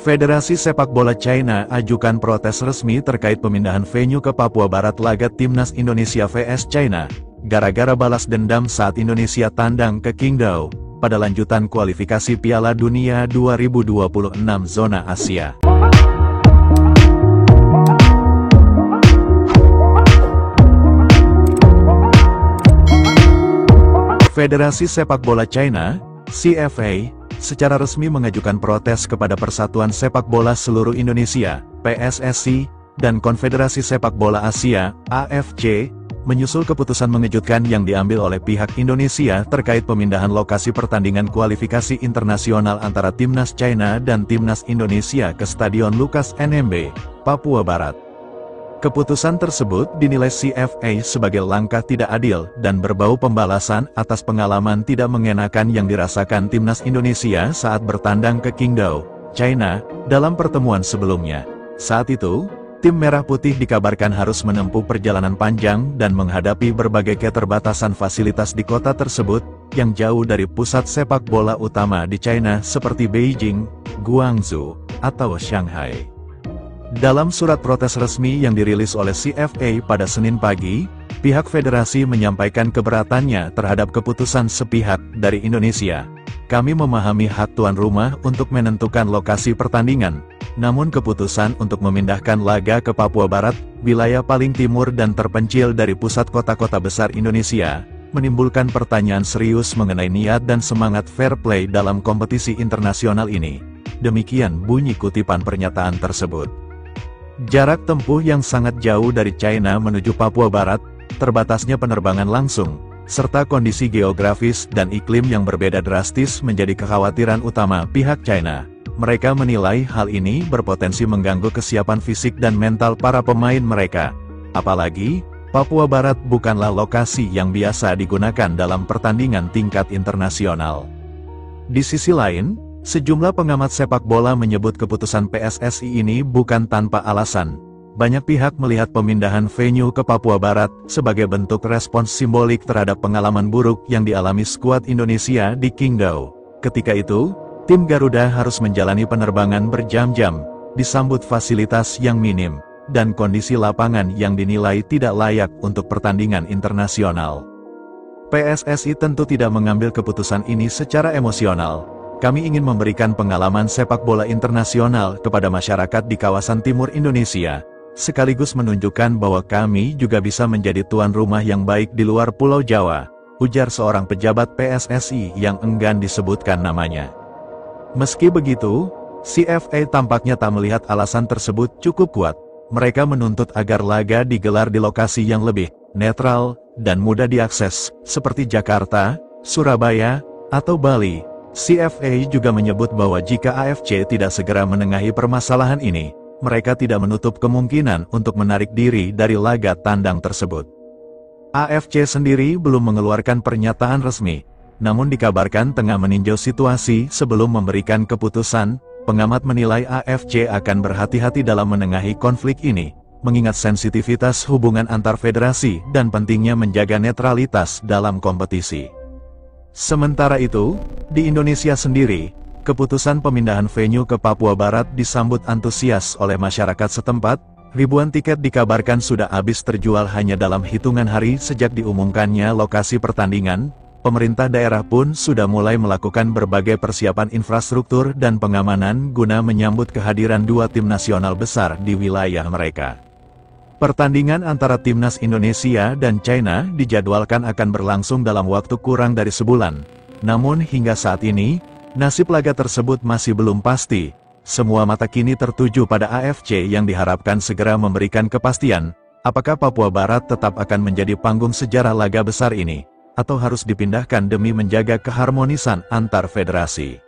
Federasi Sepak Bola China ajukan protes resmi terkait pemindahan venue ke Papua Barat laga Timnas Indonesia vs China, gara-gara balas dendam saat Indonesia tandang ke Qingdao, pada lanjutan kualifikasi Piala Dunia 2026 zona Asia. Federasi Sepak Bola China, CFA, secara resmi mengajukan protes kepada Persatuan Sepak Bola Seluruh Indonesia, PSSI, dan Konfederasi Sepak Bola Asia, AFC, menyusul keputusan mengejutkan yang diambil oleh pihak Indonesia terkait pemindahan lokasi pertandingan kualifikasi internasional antara Timnas China dan Timnas Indonesia ke Stadion Lukas NMB, Papua Barat. Keputusan tersebut dinilai CFA sebagai langkah tidak adil dan berbau pembalasan atas pengalaman tidak mengenakan yang dirasakan Timnas Indonesia saat bertandang ke Qingdao, China, dalam pertemuan sebelumnya. Saat itu, tim Merah Putih dikabarkan harus menempuh perjalanan panjang dan menghadapi berbagai keterbatasan fasilitas di kota tersebut, yang jauh dari pusat sepak bola utama di China seperti Beijing, Guangzhou, atau Shanghai. Dalam surat protes resmi yang dirilis oleh CFA pada Senin pagi, pihak federasi menyampaikan keberatannya terhadap keputusan sepihak dari Indonesia. Kami memahami hak tuan rumah untuk menentukan lokasi pertandingan, namun keputusan untuk memindahkan laga ke Papua Barat, wilayah paling timur dan terpencil dari pusat kota-kota besar Indonesia, menimbulkan pertanyaan serius mengenai niat dan semangat fair play dalam kompetisi internasional ini. Demikian bunyi kutipan pernyataan tersebut. Jarak tempuh yang sangat jauh dari China menuju Papua Barat, terbatasnya penerbangan langsung, serta kondisi geografis dan iklim yang berbeda drastis menjadi kekhawatiran utama pihak China. Mereka menilai hal ini berpotensi mengganggu kesiapan fisik dan mental para pemain mereka. Apalagi, Papua Barat bukanlah lokasi yang biasa digunakan dalam pertandingan tingkat internasional. Di sisi lain, sejumlah pengamat sepak bola menyebut keputusan PSSI ini bukan tanpa alasan. Banyak pihak melihat pemindahan venue ke Papua Barat sebagai bentuk respons simbolik terhadap pengalaman buruk yang dialami skuad Indonesia di Qingdao. Ketika itu, tim Garuda harus menjalani penerbangan berjam-jam, disambut fasilitas yang minim, dan kondisi lapangan yang dinilai tidak layak untuk pertandingan internasional. PSSI tentu tidak mengambil keputusan ini secara emosional. Kami ingin memberikan pengalaman sepak bola internasional kepada masyarakat di kawasan timur Indonesia, sekaligus menunjukkan bahwa kami juga bisa menjadi tuan rumah yang baik di luar Pulau Jawa, ujar seorang pejabat PSSI yang enggan disebutkan namanya. Meski begitu, CFA tampaknya tak melihat alasan tersebut cukup kuat. Mereka menuntut agar laga digelar di lokasi yang lebih netral dan mudah diakses, seperti Jakarta, Surabaya, atau Bali. CFA juga menyebut bahwa jika AFC tidak segera menengahi permasalahan ini, mereka tidak menutup kemungkinan untuk menarik diri dari laga tandang tersebut. AFC sendiri belum mengeluarkan pernyataan resmi, namun dikabarkan tengah meninjau situasi sebelum memberikan keputusan. Pengamat menilai AFC akan berhati-hati dalam menengahi konflik ini, mengingat sensitivitas hubungan antar federasi dan pentingnya menjaga netralitas dalam kompetisi. Sementara itu, di Indonesia sendiri, keputusan pemindahan venue ke Papua Barat disambut antusias oleh masyarakat setempat. Ribuan tiket dikabarkan sudah habis terjual hanya dalam hitungan hari sejak diumumkannya lokasi pertandingan. Pemerintah daerah pun sudah mulai melakukan berbagai persiapan infrastruktur dan pengamanan guna menyambut kehadiran dua tim nasional besar di wilayah mereka. Pertandingan antara Timnas Indonesia dan China dijadwalkan akan berlangsung dalam waktu kurang dari sebulan. Namun hingga saat ini, nasib laga tersebut masih belum pasti. Semua mata kini tertuju pada AFC yang diharapkan segera memberikan kepastian, apakah Papua Barat tetap akan menjadi panggung sejarah laga besar ini, atau harus dipindahkan demi menjaga keharmonisan antar federasi.